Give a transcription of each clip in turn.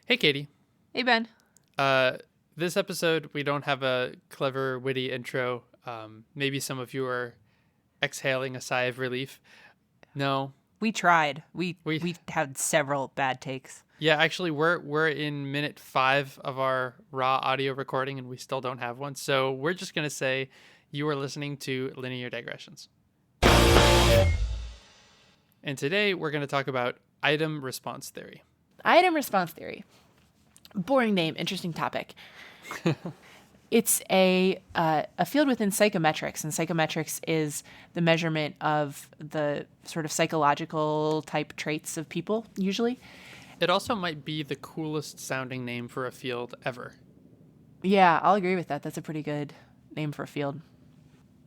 Hey, Katie. Hey, Ben. Uh, this episode, we don't have a clever, witty intro. Maybe some of you are exhaling a sigh of relief. No, We tried. We we, we had several bad takes. yeah, actually, we're in minute 5 of our raw audio recording, and we still don't have one. So we're just gonna say you are listening to Linear Digressions. And today we're gonna talk about item response theory. Item response theory. Boring name, interesting topic. It's a field within psychometrics, and psychometrics is the measurement of the sort of psychological type traits of people, usually. It also might be the coolest sounding name for a field ever. Yeah, I'll agree with that. That's a pretty good name for a field.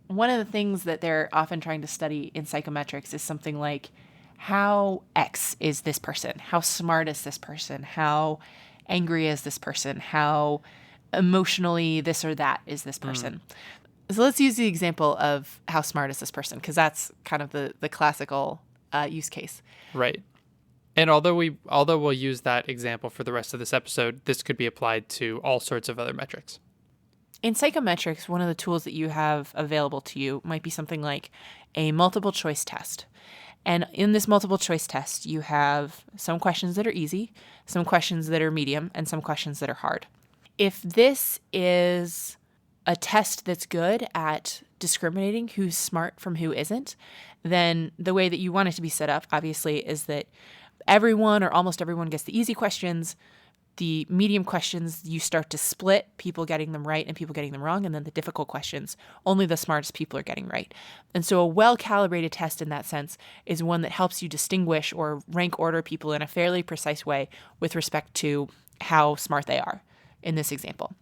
One of the things that they're often trying to study in psychometrics is something like how X is this person? How smart is this person? How angry is this person? How emotionally this or that is this person? So let's use the example of how smart is this person, because that's kind of the classical use case. Right. And although we'll use that example for the rest of this episode, this could be applied to all sorts of other metrics. In psychometrics, one of the tools that you have available to you might be something like a multiple choice test. And in this multiple choice test, you have some questions that are easy, some questions that are medium, and some questions that are hard. If this is a test that's good at discriminating who's smart from who isn't, then the way that you want it to be set up, obviously, is that everyone or almost everyone gets the easy questions. The medium questions, you start to split people getting them right and people getting them wrong. And then the difficult questions, only the smartest people are getting right. And so a well-calibrated test in that sense is one that helps you distinguish or rank order people in a fairly precise way with respect to how smart they are in this example.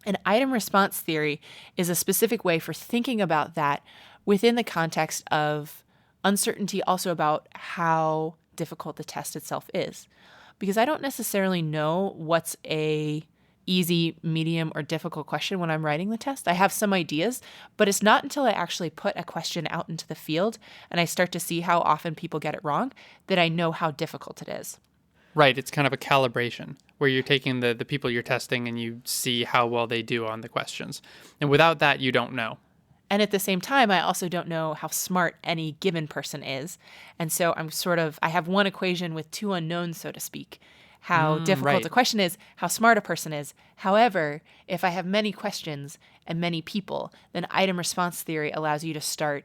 An item response theory is a specific way for thinking about that within the context of uncertainty also about how difficult the test itself is. Because I don't necessarily know what's a easy, medium, or difficult question when I'm writing the test. I have some ideas, but it's not until I actually put a question out into the field and I start to see how often people get it wrong that I know how difficult it is. Right. It's kind of a calibration where you're taking the people you're testing and you see how well they do on the questions. And without that, you don't know. And at the same time, I also don't know how smart any given person is. And so I have one equation with two unknowns, so to speak. How difficult the question is, how smart a person is. However, if I have many questions and many people, then item response theory allows you to start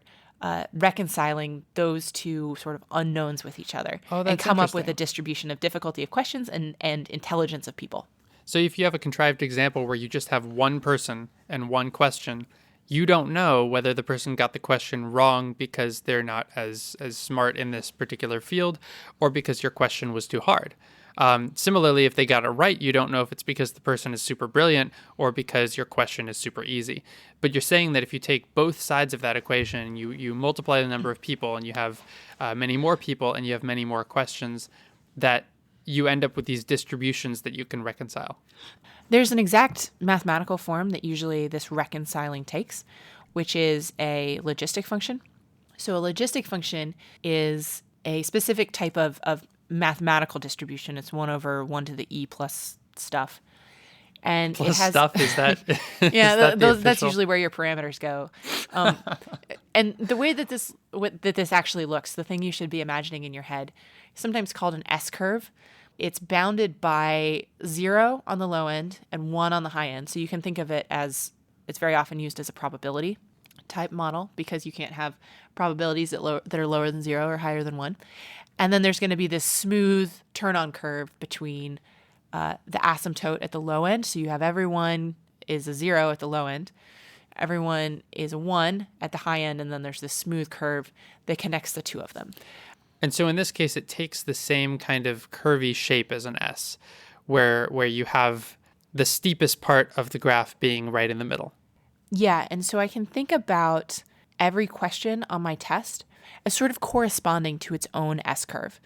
reconciling those two sort of unknowns with each other and come up with a distribution of difficulty of questions and intelligence of people. So if you have a contrived example where you just have one person and one question, you don't know whether the person got the question wrong because they're not as smart in this particular field or because your question was too hard. Similarly, if they got it right, you don't know if it's because the person is super brilliant or because your question is super easy. But you're saying that if you take both sides of that equation, you multiply the number of people and you have many more people and you have many more questions, that you end up with these distributions that you can reconcile. There's an exact mathematical form that usually this reconciling takes, which is a logistic function. So a logistic function is a specific type of mathematical distribution. It's 1 over 1 to the e plus stuff. And Plus it has stuff, is that? yeah, is that's usually where your parameters go. And the way that this actually looks, the thing you should be imagining in your head, is sometimes called an S-curve. It's bounded by 0 on the low end and 1 on the high end. So you can think of it as, it's very often used as a probability type model because you can't have probabilities that are lower than 0 or higher than 1. And then there's going to be this smooth turn-on curve between the asymptote at the low end. So you have everyone is a 0 at the low end. Everyone is a 1 at the high end. And then there's this smooth curve that connects the two of them. And so in this case, it takes the same kind of curvy shape as an S, where you have the steepest part of the graph being right in the middle. Yeah, and so I can think about every question on my test as sort of corresponding to its own S-curve.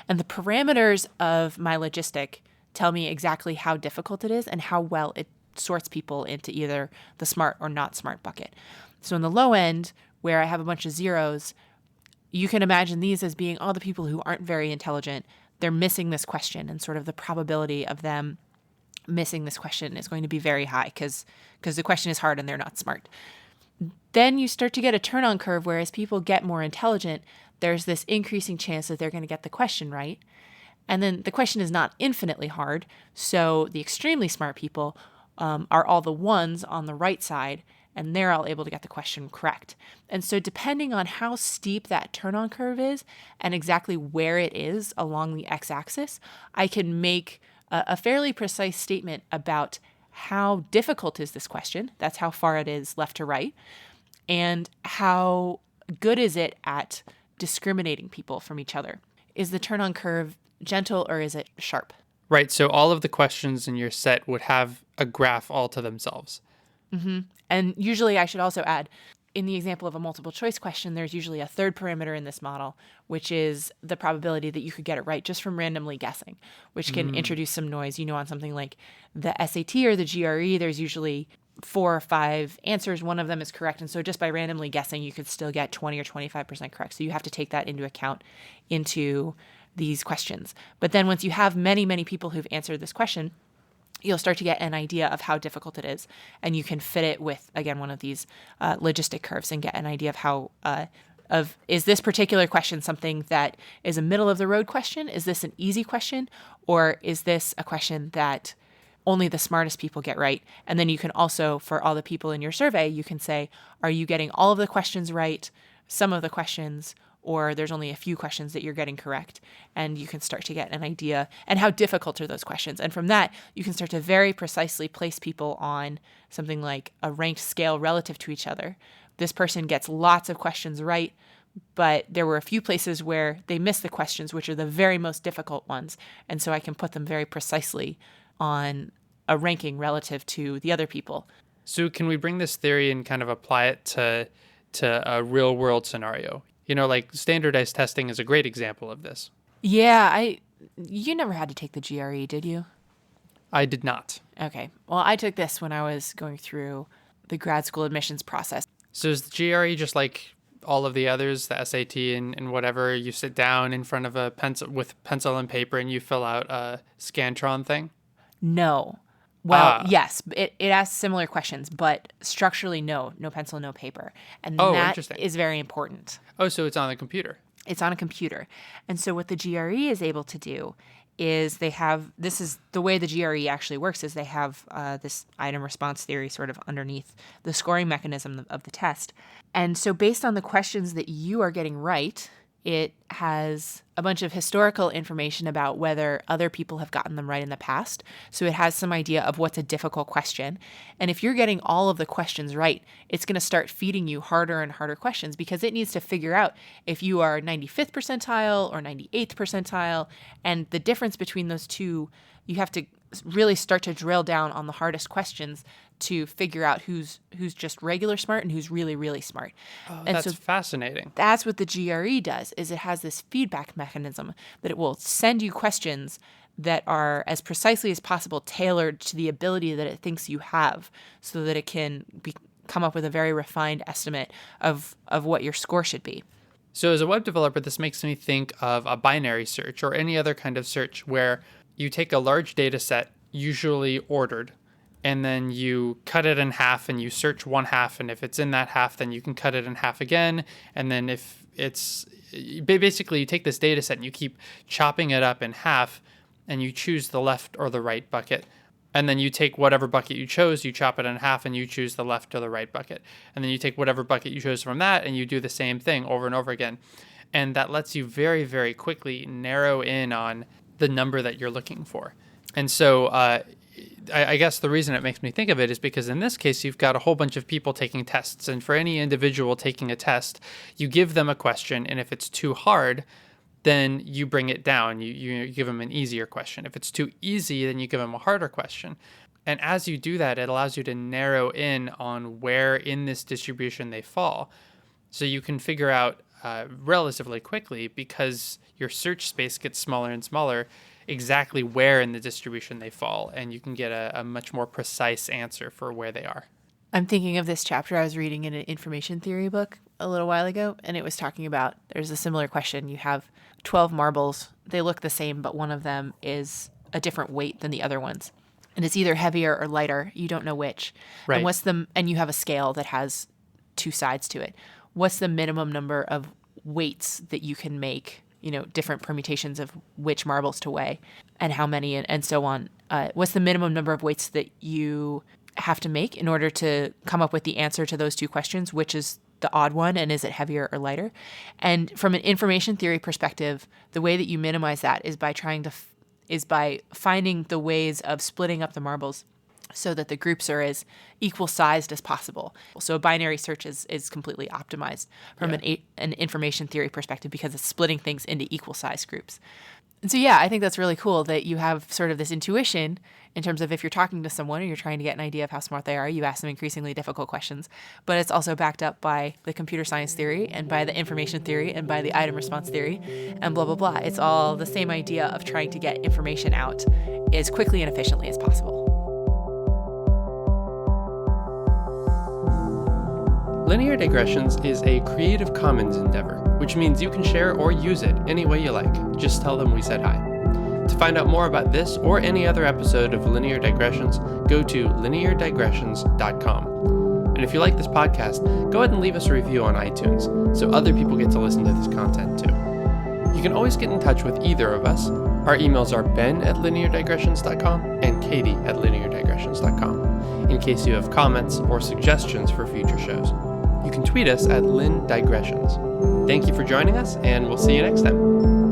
And the parameters of my logistic tell me exactly how difficult it is and how well it sorts people into either the smart or not smart bucket. So in the low end, where I have a bunch of zeros, you can imagine these as being all the people who aren't very intelligent, they're missing this question, and sort of the probability of them missing this question is going to be very high because the question is hard and they're not smart. Then you start to get a turn-on curve where as people get more intelligent, there's this increasing chance that they're going to get the question right. And then the question is not infinitely hard, so the extremely smart people are all the ones on the right side, and they're all able to get the question correct. And so depending on how steep that turn-on curve is and exactly where it is along the x-axis, I can make a fairly precise statement about how difficult is this question. That's how far it is left to right. And how good is it at discriminating people from each other? Is the turn-on curve gentle or is it sharp? Right. So all of the questions in your set would have a graph all to themselves. Mm-hmm. And usually I should also add, in the example of a multiple choice question, there's usually a third parameter in this model, which is the probability that you could get it right just from randomly guessing, which can introduce some noise. On something like the SAT or the GRE, there's usually 4 or 5 answers. One of them is correct. And so just by randomly guessing, you could still get 20 or 25% correct. So you have to take that into account into these questions. But then once you have many, many people who've answered this question, you'll start to get an idea of how difficult it is. And you can fit it with, again, one of these logistic curves and get an idea of how, is this particular question something that is a middle of the road question? Is this an easy question? Or is this a question that only the smartest people get right? And then you can also, for all the people in your survey, you can say, are you getting all of the questions right, some of the questions, or there's only a few questions that you're getting correct? And you can start to get an idea, and how difficult are those questions? And from that, you can start to very precisely place people on something like a ranked scale relative to each other. This person gets lots of questions right, but there were a few places where they missed the questions, which are the very most difficult ones. And so I can put them very precisely on a ranking relative to the other people. So can we bring this theory and kind of apply it to a real world scenario? Like standardized testing is a great example of this. Yeah, you never had to take the GRE, did you? I did not. Okay. Well, I took this when I was going through the grad school admissions process. So is the GRE just like all of the others, the SAT and whatever? You sit down in front of a pencil and paper and you fill out a Scantron thing? No. Well, yes, it asks similar questions, but structurally, no pencil, no paper. And that is very important. Oh, so it's on the computer. It's on a computer. And so what the GRE is able to do is this is the way the GRE actually works, is they have this item response theory sort of underneath the scoring mechanism of the test. And so based on the questions that you are getting right, it has a bunch of historical information about whether other people have gotten them right in the past. So it has some idea of what's a difficult question. And if you're getting all of the questions right, it's going to start feeding you harder and harder questions because it needs to figure out if you are 95th percentile or 98th percentile. And the difference between those two, you have to really start to drill down on the hardest questions to figure out who's just regular smart and who's really, really smart. Oh, and that's fascinating. That's what the GRE does, is it has this feedback mechanism that it will send you questions that are as precisely as possible tailored to the ability that it thinks you have so that it can come up with a very refined estimate of what your score should be. So as a web developer, this makes me think of a binary search or any other kind of search where you take a large data set, usually ordered, and then you cut it in half and you search one half. And if it's in that half, then you can cut it in half again. And then if it's basically you take this data set and you keep chopping it up in half and you choose the left or the right bucket. And then you take whatever bucket you chose, you chop it in half and you choose the left or the right bucket. And then you take whatever bucket you chose from that and you do the same thing over and over again. And that lets you very, very quickly narrow in on the number that you're looking for. And so I guess the reason it makes me think of it is because in this case, you've got a whole bunch of people taking tests. And for any individual taking a test, you give them a question. And if it's too hard, then you bring it down. You give them an easier question. If it's too easy, then you give them a harder question. And as you do that, it allows you to narrow in on where in this distribution they fall. So you can figure out relatively quickly, because your search space gets smaller and smaller, exactly where in the distribution they fall. And you can get a much more precise answer for where they are. I'm thinking of this chapter I was reading in an information theory book a little while ago, and it was talking about, there's a similar question. You have 12 marbles. They look the same, but one of them is a different weight than the other ones. And it's either heavier or lighter. You don't know which. Right. And you have a scale that has two sides to it. What's the minimum number of weights that you can make, different permutations of which marbles to weigh and how many and so on. What's the minimum number of weights that you have to make in order to come up with the answer to those two questions, which is the odd one, and is it heavier or lighter? And from an information theory perspective, the way that you minimize that is by finding the ways of splitting up the marbles so that the groups are as equal sized as possible. So a binary search is completely optimized from an information theory perspective because it's splitting things into equal sized groups. And so, I think that's really cool that you have sort of this intuition in terms of if you're talking to someone or you're trying to get an idea of how smart they are, you ask them increasingly difficult questions. But it's also backed up by the computer science theory and by the information theory and by the item response theory and blah, blah, blah. It's all the same idea of trying to get information out as quickly and efficiently as possible. Linear Digressions is a Creative Commons endeavor, which means you can share or use it any way you like. Just tell them we said hi. To find out more about this or any other episode of Linear Digressions, go to lineardigressions.com. And if you like this podcast, go ahead and leave us a review on iTunes so other people get to listen to this content too. You can always get in touch with either of us. Our emails are ben@lineardigressions.com and katie@lineardigressions.com in case you have comments or suggestions for future shows. You can tweet us at lindigressions. Thank you for joining us, and we'll see you next time.